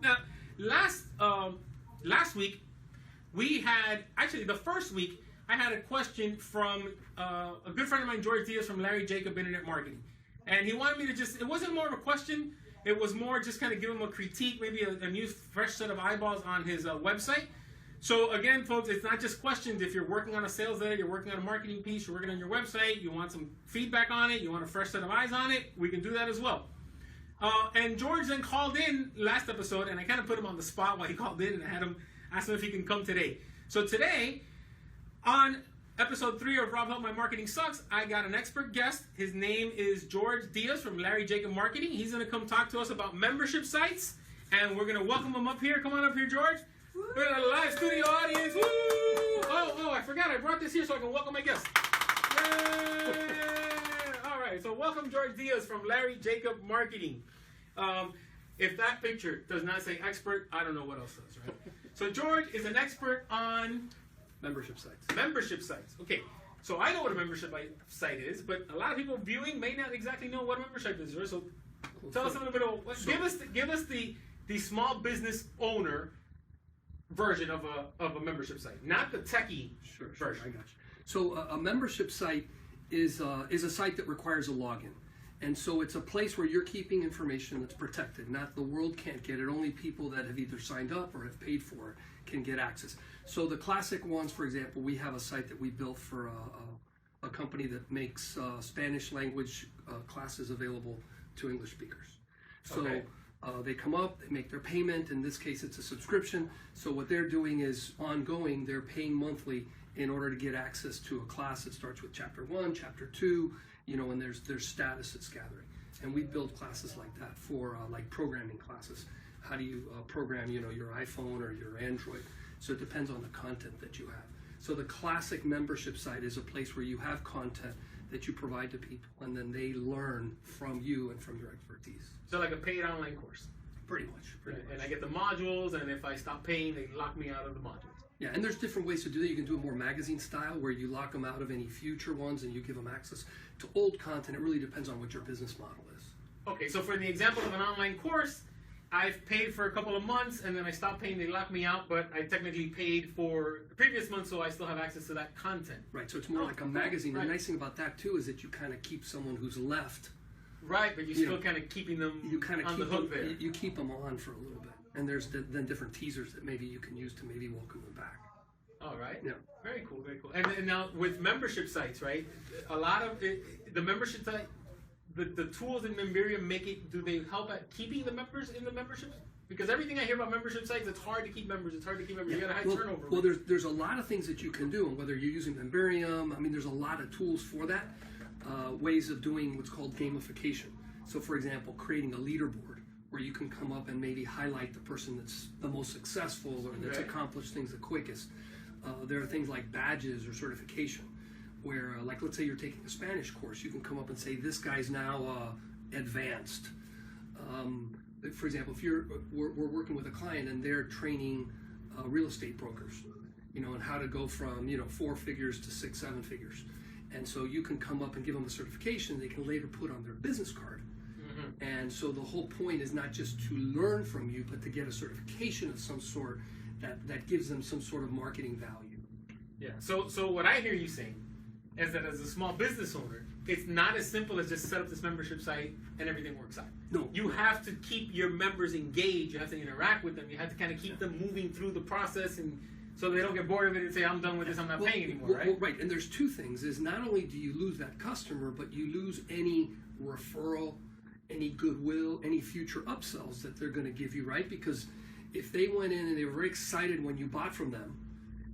Now, last week, we had, actually the first week, I had a question from a good friend of mine, Jorge Diaz from Larry Jacob Internet Marketing. And he wanted me to just, it wasn't more of a question, it was more just kind of give him a critique, maybe a new fresh set of eyeballs on his website. So again, folks, it's not just questions. If you're working on a sales letter, you're working on a marketing piece, you're working on your website, you want some feedback on it, you want a fresh set of eyes on it, we can do that as well. And George then called in last episode, and I kind of put him on the spot while he called in, and I had him ask him if he can come today. So today, on episode 3 of Rob Help My Marketing Sucks, I got an expert guest. His name is Jorge Diaz from Larry Jacob Marketing. He's going to come talk to us about membership sites, and we're going to welcome him up here. Come on up here, George. We're in a live studio audience. Woo! Oh, I forgot. I brought this here so I can welcome my guest. Yay! All right, so welcome Jorge Diaz from Larry Jacob Marketing. If that picture does not say expert, I don't know what else does, right? So George is an expert on membership sites. Membership sites. Okay, so I know what a membership site is, but a lot of people viewing may not exactly know what a membership is. Right? So tell us a little bit of give us the small business owner version of a membership site, not the techie version. I got you. So a membership site is a site that requires a login. And so it's a place where you're keeping information that's protected. Not the world can't get it. Only people that have either signed up or have paid for it can get access. So the classic ones, for example, we have a site that we built for a company that makes Spanish language classes available to English speakers. So okay. They come up, they make their payment. In this case, it's a subscription. So what they're doing is ongoing. They're paying monthly in order to get access to a class that starts with chapter 1, chapter 2, and there's status that's gathering. And we build classes like that for like programming classes. How do you program, your iPhone or your Android? So it depends on the content that you have. So the classic membership site is a place where you have content that you provide to people, and then they learn from you and from your expertise. So like a paid online course. Pretty much. And I get the modules, and if I stop paying, they lock me out of the modules. Yeah, and there's different ways to do that. You can do it more magazine style, where you lock them out of any future ones, and you give them access to old content. It really depends on what your business model is. Okay, so for the example of an online course, I've paid for a couple of months, and then I stopped paying, they lock me out, but I technically paid for the previous month, so I still have access to that content. Right, so it's more like a magazine. Right. The nice thing about that, too, is that you kind of keep someone who's left. Right, but you're still kind of keeping them on the hook there. You keep them on for a little bit. And there's then different teasers that maybe you can use to maybe welcome them back. All right. Yeah. Very cool, very cool. And now with membership sites, right, a lot of the membership site, the tools in Memberium do they help at keeping the members in the memberships? Because everything I hear about membership sites, it's hard to keep members. It's hard to keep members. Yeah. You got a high turnover. Well, there's a lot of things that you can do, and whether you're using Memberium, there's a lot of tools for that. Ways of doing what's called gamification. So, for example, creating a leaderboard where you can come up and maybe highlight the person that's the most successful or that's accomplished things the quickest. There are things like badges or certification where, like, let's say you're taking a Spanish course, you can come up and say, this guy's now advanced. For example, if we're working with a client and they're training real estate brokers, and how to go from, 4 figures to 6, 7 figures. And so you can come up and give them a certification they can later put on their business card. Mm-hmm. And so the whole point is not just to learn from you, but to get a certification of some sort that gives them some sort of marketing value. Yeah. So what I hear you saying is that as a small business owner, it's not as simple as just set up this membership site and everything works out. No. You have to keep your members engaged. You have to interact with them. You have to kind of keep them moving through the process and so they don't get bored of it and say, I'm done with this, I'm not paying anymore, right? Right, and there's two things. Is not only do you lose that customer, but you lose any referral, any goodwill, any future upsells that they're going to give you, right? Because if they went in and they were very excited when you bought from them,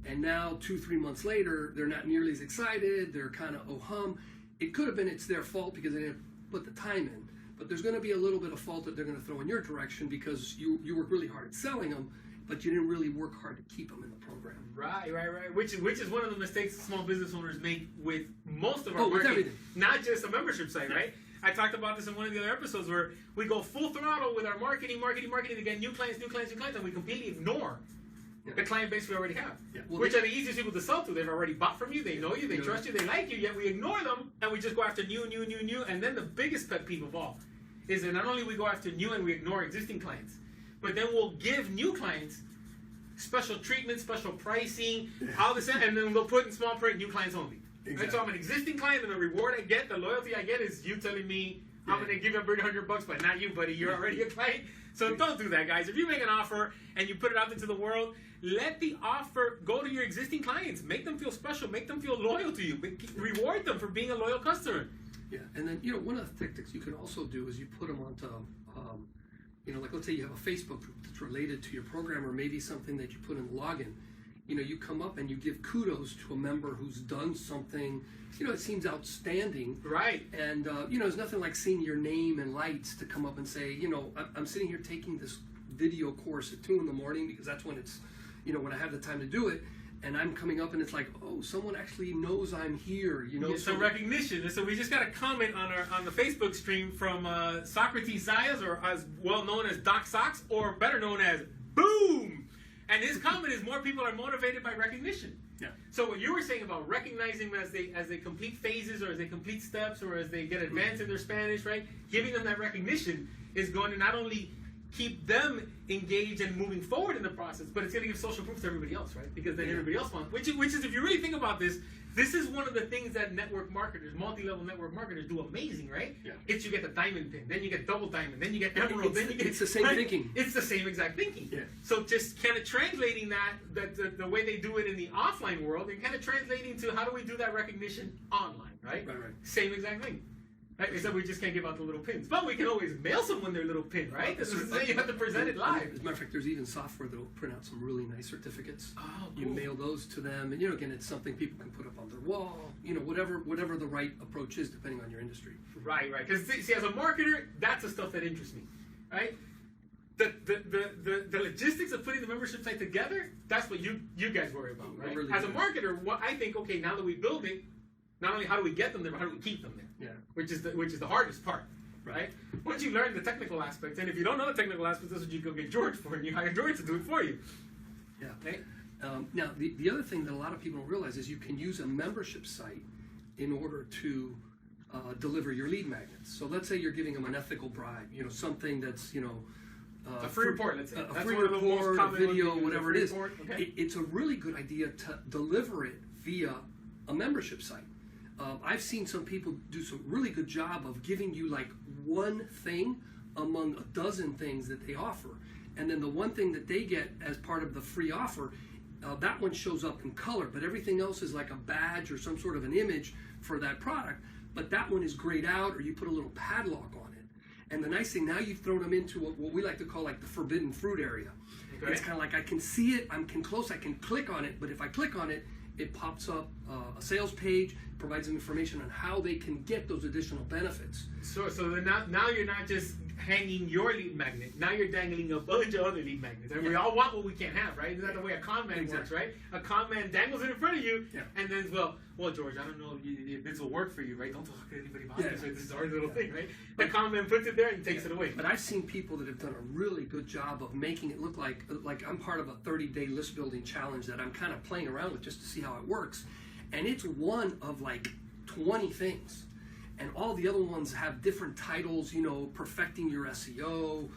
and now 2-3 months later, they're not nearly as excited, they're kind of oh-hum, it could have been it's their fault because they didn't put the time in. But there's going to be a little bit of fault that they're going to throw in your direction because you worked really hard at selling them, but you didn't really work hard to keep them in the program. Right. Which is one of the mistakes small business owners make with most of our marketing, not just a membership site, right? I talked about this in one of the other episodes where we go full throttle with our marketing to get new clients, and we completely ignore the client base we already have, which are the easiest people to sell to. They've already bought from you, they know you, they trust you, they like you, yet we ignore them, and we just go after new, and then the biggest pet peeve of all is that not only we go after new and we ignore existing clients, but then we'll give new clients special treatment, special pricing, how this, and then they'll put in small print, new clients only. Exactly. Right? So I'm an existing client, and the reward I get, the loyalty I get is you telling me I'm going to give you $100, but not you, buddy. You're already a client. So don't do that, guys. If you make an offer and you put it out into the world, let the offer go to your existing clients. Make them feel special. Make them feel loyal to you. Reward them for being a loyal customer. Yeah, and then, you know, one of the tactics you can also do is you put them onto, you know, like let's say you have a Facebook group that's related to your program, or maybe something that you put in the login. You know, you come up and you give kudos to a member who's done something, you know, it seems outstanding. Right. And, you know, there's nothing like seeing your name and lights to come up and say, you know, I'm sitting here taking this video course at 2 in the morning because that's when it's, you know, when I have the time to do it. And I'm coming up and it's like, oh, someone actually knows I'm here, you know. Yeah, some recognition. And so we just got a comment on the Facebook stream from Socrates Zayas, or as well known as Doc Socks, or better known as Boom. And his comment is more people are motivated by recognition. Yeah. So what you were saying about recognizing them as they complete phases, or as they complete steps, or as they get advanced in their Spanish, right? Giving them that recognition is going to not only keep them engaged and moving forward in the process, but it's going to give social proof to everybody else, right? Because then everybody else wants, which is, if you really think about this, this is one of the things that network marketers, multi-level network marketers do amazing, right? Yeah. It's you get the diamond pin, then you get double diamond, then you get emerald, then you get... It's the same thinking. It's the same exact thinking. Yeah. So just kind of translating that the way they do it in the offline world, and kind of translating to how do we do that recognition online, right? Right. Same exact thing. Right? Except we just can't give out the little pins. But we can always mail someone their little pin, right? This is you have to present it live. As a matter of fact, there's even software that will print out some really nice certificates. Oh, cool. You mail those to them, and, you know, again, it's something people can put up on their wall, you know, whatever the right approach is depending on your industry. Right. Because, see, as a marketer, that's the stuff that interests me, right? The logistics of putting the membership site together, that's what you guys worry about, right? Really As a marketer, what I think, okay, now that we build it, not only how do we get them there, but how do we keep them there? Yeah. Which is the hardest part, right? Once you learn the technical aspects, and if you don't know the technical aspects, that's what you go get George for, and you hire George to do it for you. Yeah. Right? Now, the other thing that a lot of people don't realize is you can use a membership site in order to deliver your lead magnets. So let's say you're giving them an ethical bribe, you know, something that's, you know, a free report, let's say. A free report, a video, whatever it is. Okay. It's a really good idea to deliver it via a membership site. I've seen some people do some really good job of giving you like one thing among a dozen things that they offer. And then the one thing that they get as part of the free offer, that one shows up in color, but everything else is like a badge or some sort of an image for that product. But that one is grayed out, or you put a little padlock on it. And the nice thing, now you've thrown them into what we like to call like the forbidden fruit area. Okay. It's kind of like I can see it, I can click on it, but if I click on it, it pops up a sales page, provides them information on how they can get those additional benefits. So now you're not just hanging your lead magnet. Now you're dangling a bunch of other lead magnets. And we all want what we can't have, right? Isn't that the way a con man works, right? A con man dangles it in front of you, and then, well, George, I don't know if this will work for you, right? Don't talk to anybody about this, right? This is our little thing, right? The con man puts it there and takes it away. But I've seen people that have done a really good job of making it look like I'm part of a 30-day list building challenge that I'm kind of playing around with just to see how it works. And it's one of like 20 things. And all the other ones have different titles, you know, perfecting your SEO,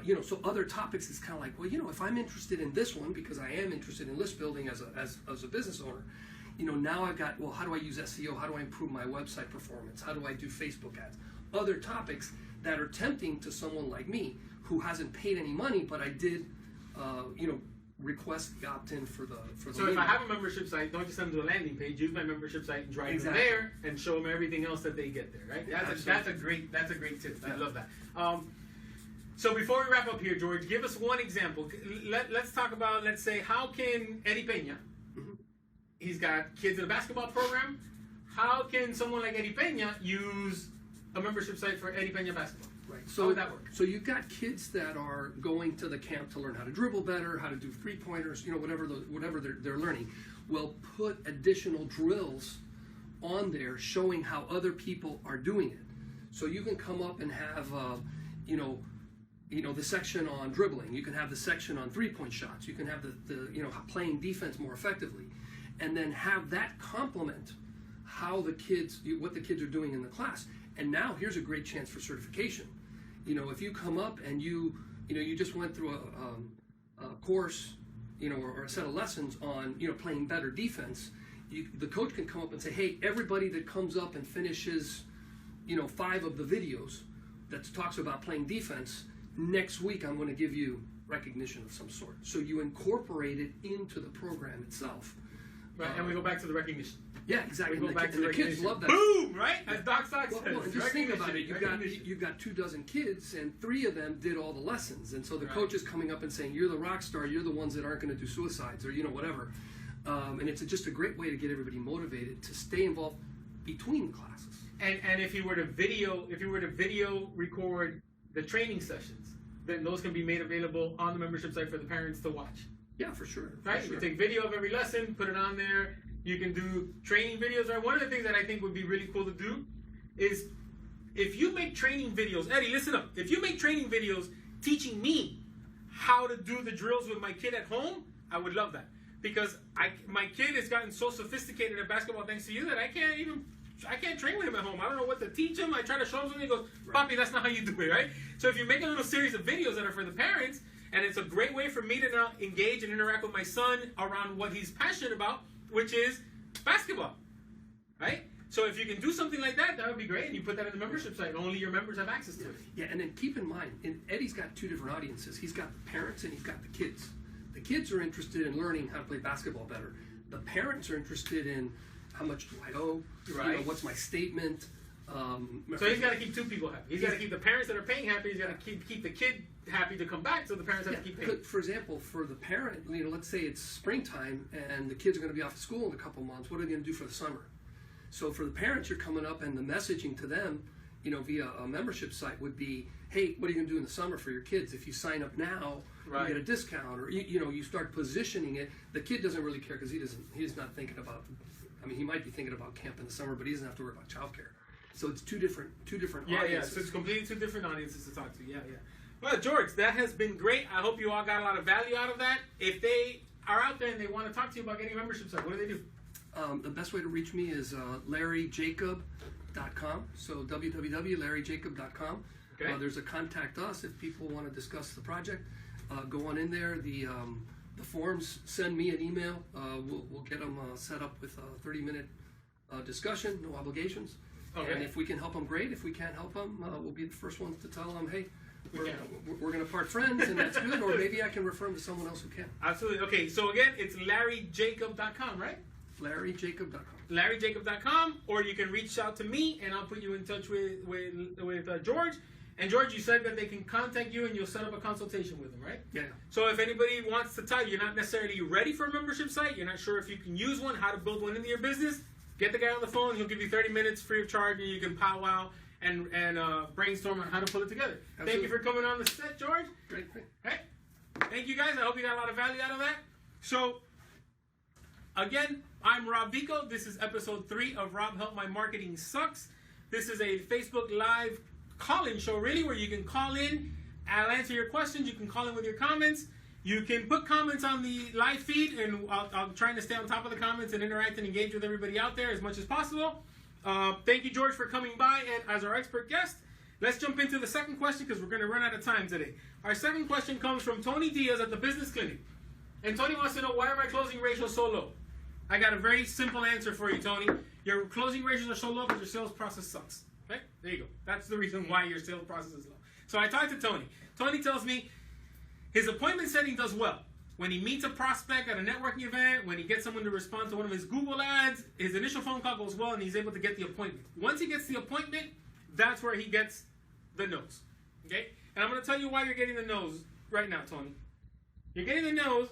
you know, so other topics is kind of like, well, you know, if I'm interested in this one, because I am interested in list building as a business owner, you know, now I've got, well, how do I use SEO? How do I improve my website performance? How do I do Facebook ads? Other topics that are tempting to someone like me who hasn't paid any money, but I did, you know, request the opt-in for the So if I have a membership site, don't just send them to a landing page. Use my membership site and drive them there, and show them everything else that they get there. Right? That's a great tip. I love that. So before we wrap up here, George, give us one example. Let's talk about, let's say, how can Eddie Peña? He's got kids in a basketball program. How can someone like Eddie Peña use a membership site for Eddie Peña basketball? Right. So how would that work? So you've got kids that are going to the camp to learn how to dribble better, how to do three-pointers, you know, whatever they're learning. Well, put additional drills on there showing how other people are doing it. So you can come up and have, you know, the section on dribbling. You can have the section on three-point shots. You can have the you know, playing defense more effectively, and then have that complement how what the kids are doing in the class. And now here's a great chance for certification. You know, if you come up and you you just went through a course, or a set of lessons on, playing better defense. The coach can come up and say, hey, everybody that comes up and finishes, 5 of the videos that talks about playing defense, next week I'm going to give you recognition of some sort. So you incorporate it into the program itself. Right, and we go back to the recognition. Yeah, exactly. We go back to the kids love that. Boom, right? As Doc Sock says. Well, and just think about it. You've got 24 kids, and 3 of them did all the lessons. And so the coach is coming up and saying, you're the rock star, you're the ones that aren't going to do suicides, or, whatever. And it's just a great way to get everybody motivated to stay involved between classes. And if you were to video record the training sessions, then those can be made available on the membership site for the parents to watch. Yeah, for sure. Right? You take video of every lesson, put it on there. You can do training videos. Right? One of the things that I think would be really cool to do is if you make training videos, Eddie, listen up. If you make training videos teaching me how to do the drills with my kid at home, I would love that. Because my kid has gotten so sophisticated at basketball thanks to you that I can't train with him at home. I don't know what to teach him. I try to show him something. He goes, Papi, that's not how you do it, right? So if you make a little series of videos that are for the parents, and it's a great way for me to now engage and interact with my son around what he's passionate about, which is basketball, right? So if you can do something like that, that would be great. And you put that in the membership site. Only your members have access to it. Yeah, and then keep in mind, Eddie's got 2 different audiences. He's got the parents and he's got the kids. The kids are interested in learning how to play basketball better. The parents are interested in how much do I owe, right? What's my statement. So he's got to keep 2 people happy. He's got to keep the parents that are paying happy. He's got to keep the kid happy to come back, so the parents have to keep paying. For example, for the parent, let's say it's springtime and the kids are going to be off of school in a couple months. What are they going to do for the summer? So for the parents, you're coming up, and the messaging to them, via a membership site would be, hey, what are you going to do in the summer for your kids? If you sign up now, you get a discount, or you start positioning it. The kid doesn't really care because he's not thinking about. He might be thinking about camp in the summer, but he doesn't have to worry about childcare. So it's two different audiences. Yeah. So it's completely 2 different audiences to talk to. Yeah. Well, George, that has been great. I hope you all got a lot of value out of that. If they are out there and they want to talk to you about getting a membership site, what do they do? The best way to reach me is LarryJacob.com. So www.LarryJacob.com. Okay. There's a contact us if people want to discuss the project. Go on in there. The forms, send me an email. We'll get them set up with a 30-minute discussion, no obligations. Okay. And if we can help them, great. If we can't help them, we'll be the first ones to tell them, hey, we're going to part friends, and that's good. Or maybe I can refer them to someone else who can. Absolutely. Okay, so again, it's LarryJacob.com, right? LarryJacob.com. LarryJacob.com, or you can reach out to me, and I'll put you in touch with George. And George, you said that they can contact you, and you'll set up a consultation with them, right? Yeah. So if anybody wants to tell you, you're not necessarily ready for a membership site, you're not sure if you can use one, how to build one into your business, get the guy on the phone. He'll give you 30 minutes free of charge, and you can powwow and brainstorm on how to pull it together. Absolutely. Thank you for coming on the set, George. Great. Hey, thank you guys. I hope you got a lot of value out of that. So, again, I'm Rob Vico. This is episode 3 of Rob Help My Marketing Sucks. This is a Facebook Live call-in show, really, where you can call in. I'll answer your questions. You can call in with your comments. You can put comments on the live feed, and I'm trying to stay on top of the comments and interact and engage with everybody out there as much as possible. Thank you, George, for coming by and as our expert guest. Let's jump into the second question because we're going to run out of time today. Our second question comes from Tony Diaz at the Business Clinic. And Tony wants to know, why are my closing ratios so low? I got a very simple answer for you, Tony. Your closing ratios are so low because your sales process sucks. Okay? There you go. That's the reason why your sales process is low. So I talked to Tony. Tony tells me his appointment setting does well. When he meets a prospect at a networking event, when he gets someone to respond to one of his Google ads, his initial phone call goes well and he's able to get the appointment. Once he gets the appointment, that's where he gets the no's. Okay? And I'm going to tell you why you're getting the no's right now, Tony. You're getting the no's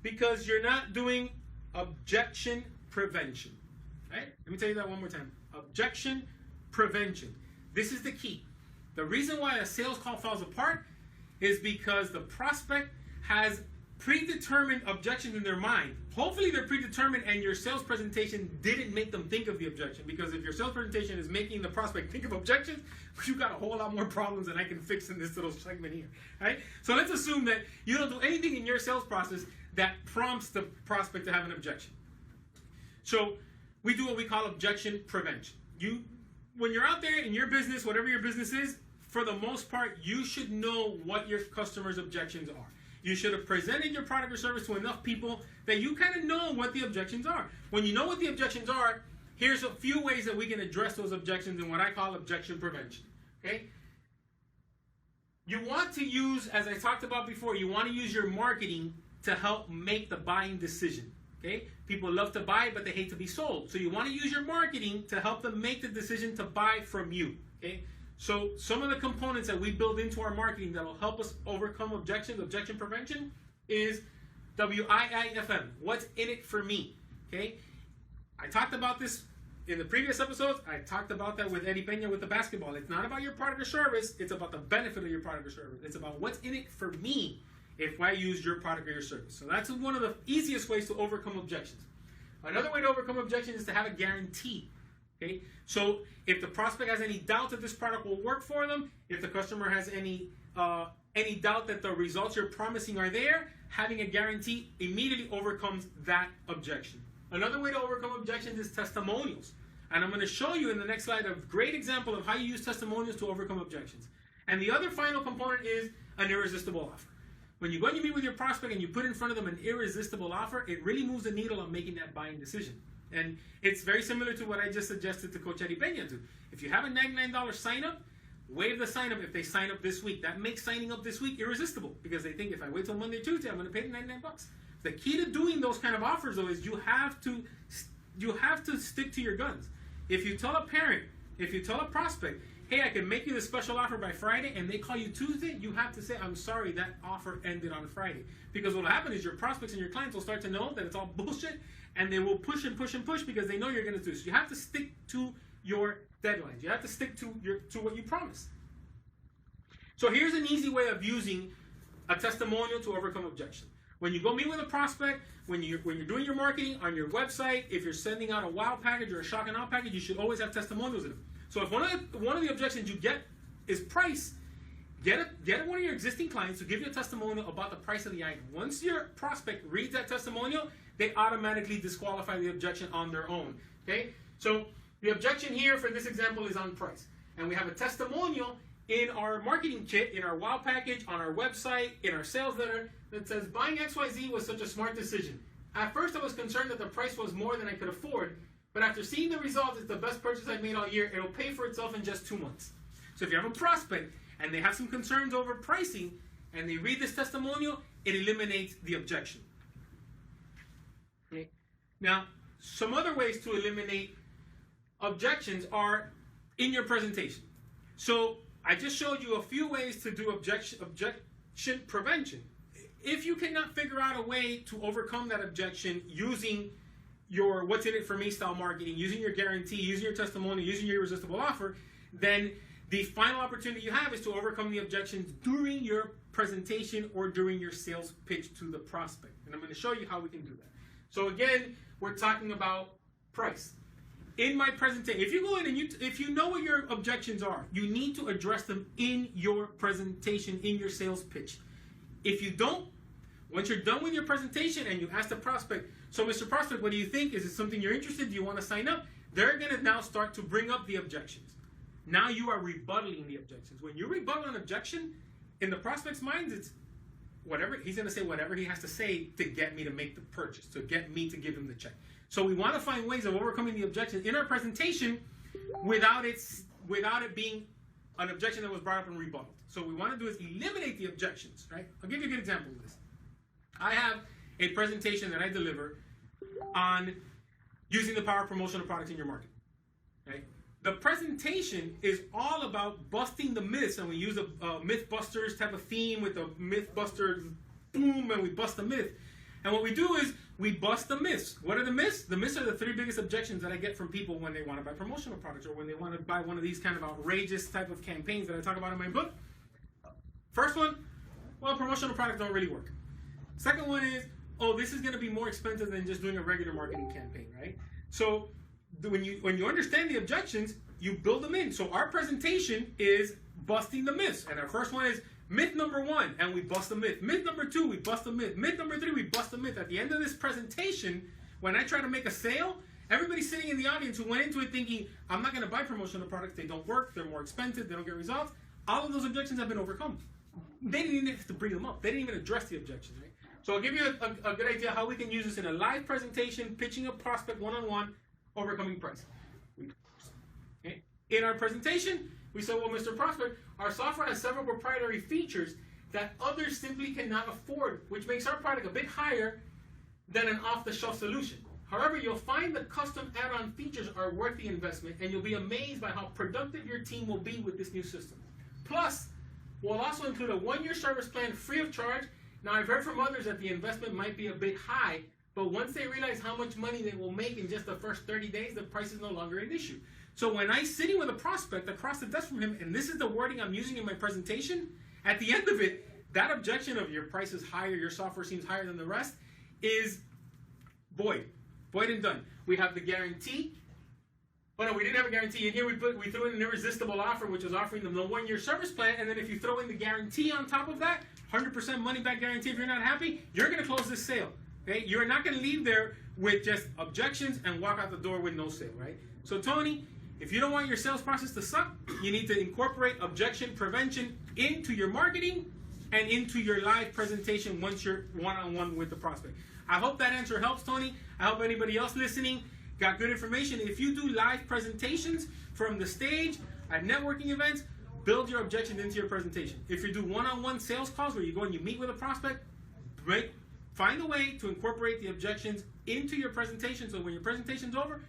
because you're not doing objection prevention. Right? Let me tell you that one more time. Objection prevention. This is the key. The reason why a sales call falls apart is because the prospect has predetermined objections in their mind. Hopefully they're predetermined and your sales presentation didn't make them think of the objection, because if your sales presentation is making the prospect think of objections, you've got a whole lot more problems than I can fix in this little segment here. Right? So let's assume that you don't do anything in your sales process that prompts the prospect to have an objection. So we do what we call objection prevention. When you're out there in your business, whatever your business is, for the most part, you should know what your customers' objections are. You should have presented your product or service to enough people that you kind of know what the objections are. When you know what the objections are, here's a few ways that we can address those objections in what I call objection prevention. Okay? You want to use, as I talked about before, you want to use your marketing to help make the buying decision. Okay? People love to buy, but they hate to be sold. So you want to use your marketing to help them make the decision to buy from you. Okay? So some of the components that we build into our marketing that will help us overcome objections, objection prevention, is WIIFM. What's in it for me? Okay? I talked about this in the previous episodes. I talked about that with Eddie Peña with the basketball. It's not about your product or service. It's about the benefit of your product or service. It's about what's in it for me if I use your product or your service. So that's one of the easiest ways to overcome objections. Another way to overcome objections is to have a guarantee. Okay? So if the prospect has any doubt that this product will work for them, if the customer has any doubt that the results you're promising are there, having a guarantee immediately overcomes that objection. Another way to overcome objections is testimonials. And I'm going to show you in the next slide a great example of how you use testimonials to overcome objections. And the other final component is an irresistible offer. When you go and you meet with your prospect and you put in front of them an irresistible offer, it really moves the needle on making that buying decision. And it's very similar to what I just suggested to Coach Eddie Peña to. If you have a $99 sign up, waive the sign up if they sign up this week. That makes signing up this week irresistible because they think if I wait till Monday or Tuesday, I'm going to pay the $99. The key to doing those kind of offers though is you have to stick to your guns. If you tell a parent, if you tell a prospect, hey, I can make you this special offer by Friday, and they call you Tuesday, you have to say, I'm sorry, that offer ended on Friday. Because what will happen is your prospects and your clients will start to know that it's all bullshit, and they will push and push and push because they know you're going to do this. So you have to stick to your deadlines. You have to stick to what you promised. So here's an easy way of using a testimonial to overcome objection. When you go meet with a prospect, when you're doing your marketing on your website, if you're sending out a wow package or a shock and awe package, you should always have testimonials in them. So if one of the objections you get is price, get one of your existing clients to give you a testimonial about the price of the item. Once your prospect reads that testimonial, they automatically disqualify the objection on their own. Okay? So the objection here for this example is on price. And we have a testimonial in our marketing kit, in our wow package, on our website, in our sales letter that says, buying XYZ was such a smart decision. At first I was concerned that the price was more than I could afford, but after seeing the results, it's the best purchase I've made all year. It'll pay for itself in just 2 months. So if you have a prospect and they have some concerns over pricing and they read this testimonial, it eliminates the objection. Okay. Now, some other ways to eliminate objections are in your presentation. So I just showed you a few ways to do objection prevention. If you cannot figure out a way to overcome that objection using your what's in it for me style marketing, using your guarantee, using your testimonial, using your irresistible offer, then the final opportunity you have is to overcome the objections during your presentation or during your sales pitch to the prospect. And I'm going to show you how we can do that. So again, we're talking about price. In my presentation, if you go in and if you know what your objections are, you need to address them in your presentation, in your sales pitch. If you don't, once you're done with your presentation and you ask the prospect, so Mr. Prospect, what do you think? Is it something you're interested in? Do you want to sign up? They're going to now start to bring up the objections. Now you are rebuttaling the objections. When you rebuttal an objection, in the prospect's mind, it's whatever, he's going to say whatever he has to say to get me to make the purchase, to get me to give him the check. So we want to find ways of overcoming the objections in our presentation without it being an objection that was brought up and rebutted. So what we want to do is eliminate the objections, right? I'll give you a good example of this. I have a presentation that I deliver on using the power of promotional products in your market, right? The presentation is all about busting the myths, and we use a Mythbusters type of theme with the Mythbusters boom, and we bust the myth. And what we do is we bust the myths. What are the myths? The myths are the 3 biggest objections that I get from people when they want to buy promotional products or when they want to buy one of these kind of outrageous type of campaigns that I talk about in my book. First one, well, promotional products don't really work. Second one is, oh, this is going to be more expensive than just doing a regular marketing campaign, right? So when you understand the objections, you build them in. So our presentation is busting the myths. And our first one is myth number 1, and we bust the myth. Myth number 2, we bust the myth. Myth number 3, we bust the myth. At the end of this presentation, when I try to make a sale, everybody sitting in the audience who went into it thinking, I'm not going to buy promotional products, they don't work, they're more expensive, they don't get results, all of those objections have been overcome. They didn't even have to bring them up. They didn't even address the objections, right? So I'll give you a good idea how we can use this in a live presentation, pitching a prospect one-on-one, overcoming price. Okay. In our presentation, we said, well, Mr. Prospect, our software has several proprietary features that others simply cannot afford, which makes our product a bit higher than an off-the-shelf solution. However, you'll find the custom add-on features are worth the investment, and you'll be amazed by how productive your team will be with this new system. Plus, we'll also include a 1-year service plan free of charge. Now, I've heard from others that the investment might be a bit high, but once they realize how much money they will make in just the first 30 days, the price is no longer an issue. So when I'm sitting with a prospect across the desk from him, and this is the wording I'm using in my presentation, at the end of it, that objection of your price is higher, your software seems higher than the rest, is void and done. We have the guarantee. Oh no, we didn't have a guarantee. In here we threw in an irresistible offer, which is offering them the 1-year service plan, and then if you throw in the guarantee on top of that, 100% money back guarantee. If you're not happy, you're going to close this sale. Okay, you're not going to leave there with just objections and walk out the door with no sale, right? So Tony, if you don't want your sales process to suck, you need to incorporate objection prevention into your marketing and into your live presentation once you're one-on-one with the prospect. I hope that answer helps, Tony. I hope anybody else listening got good information. If you do live presentations from the stage at networking events, build your objections into your presentation. If you do one-on-one sales calls where you go and you meet with a prospect, find a way to incorporate the objections into your presentation so when your presentation's over,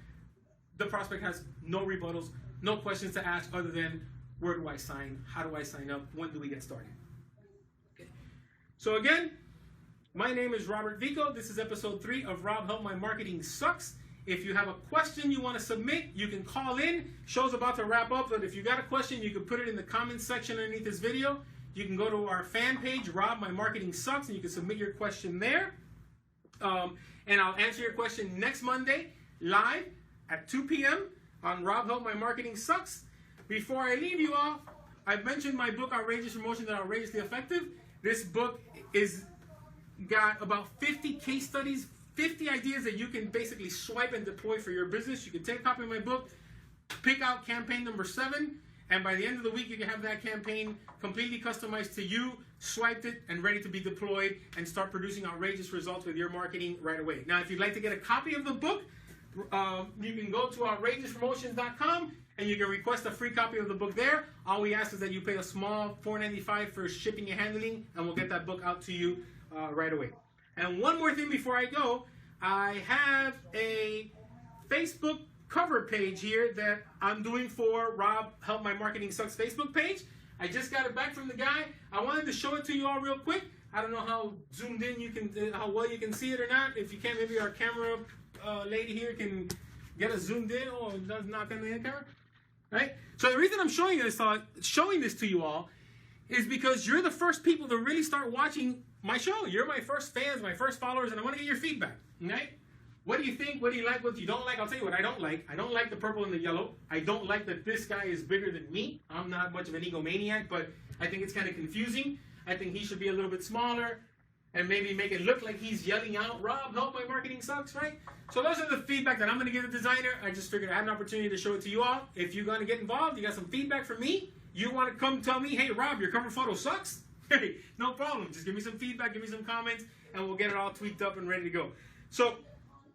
the prospect has no rebuttals, no questions to ask other than, where do I sign? How do I sign up? When do we get started? Okay. So again, my name is Robert Vico. This is episode 3 of Rob Help My Marketing Sucks. If you have a question you want to submit, you can call in. Show's about to wrap up, but if you got a question, you can put it in the comments section underneath this video. You can go to our fan page, Rob My Marketing Sucks, and you can submit your question there. And I'll answer your question next Monday, live at 2 p.m. on Rob Help My Marketing Sucks. Before I leave you all, I've mentioned my book, Outrageous Promotions That Are Outrageously Effective. This book is got about 50 case studies, 50 ideas that you can basically swipe and deploy for your business. You can take a copy of my book, pick out campaign number 7, and by the end of the week, you can have that campaign completely customized to you, swiped it, and ready to be deployed and start producing outrageous results with your marketing right away. Now, if you'd like to get a copy of the book, you can go to outrageouspromotions.com and you can request a free copy of the book there. All we ask is that you pay a small $4.95 for shipping and handling, and we'll get that book out to you right away. And one more thing before I go, I have a Facebook cover page here that I'm doing for Rob Help My Marketing Sucks Facebook page. I just got it back from the guy. I wanted to show it to you all real quick. I don't know how zoomed in you can, how well you can see it or not. If you can, maybe our camera lady here can get us zoomed in. Oh, it does not come in the camera, right? So the reason I'm showing this to you all is because you're the first people to really start watching my show. You're my first fans, my first followers, and I want to get your feedback, right? What do you think? What do you like? What you don't like? I'll tell you what I don't like. I don't like the purple and the yellow. I don't like that this guy is bigger than me. I'm not much of an egomaniac, but I think it's kind of confusing. I think he should be a little bit smaller and maybe make it look like he's yelling out, Rob, help my marketing sucks, right? So those are the feedback that I'm going to give the designer. I just figured I had an opportunity to show it to you all. If you're going to get involved, you got some feedback from me, you want to come tell me, hey, Rob, your cover photo sucks? Hey, no problem. Just give me some feedback, give me some comments, and we'll get it all tweaked up and ready to go. So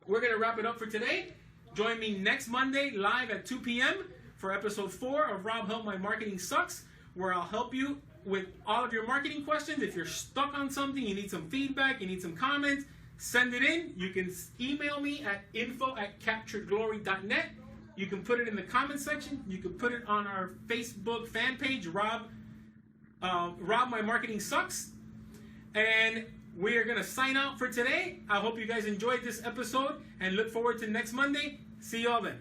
we're going to wrap it up for today. Join me next Monday live at 2 p.m. for episode 4 of Rob Help My Marketing Sucks, where I'll help you with all of your marketing questions. If you're stuck on something, you need some feedback, you need some comments, send it in. You can email me at info@capturedglory.net. You can put it in the comments section. You can put it on our Facebook fan page, Rob My Marketing Sucks. And we are going to sign out for today. I hope you guys enjoyed this episode and look forward to next Monday. See you all then.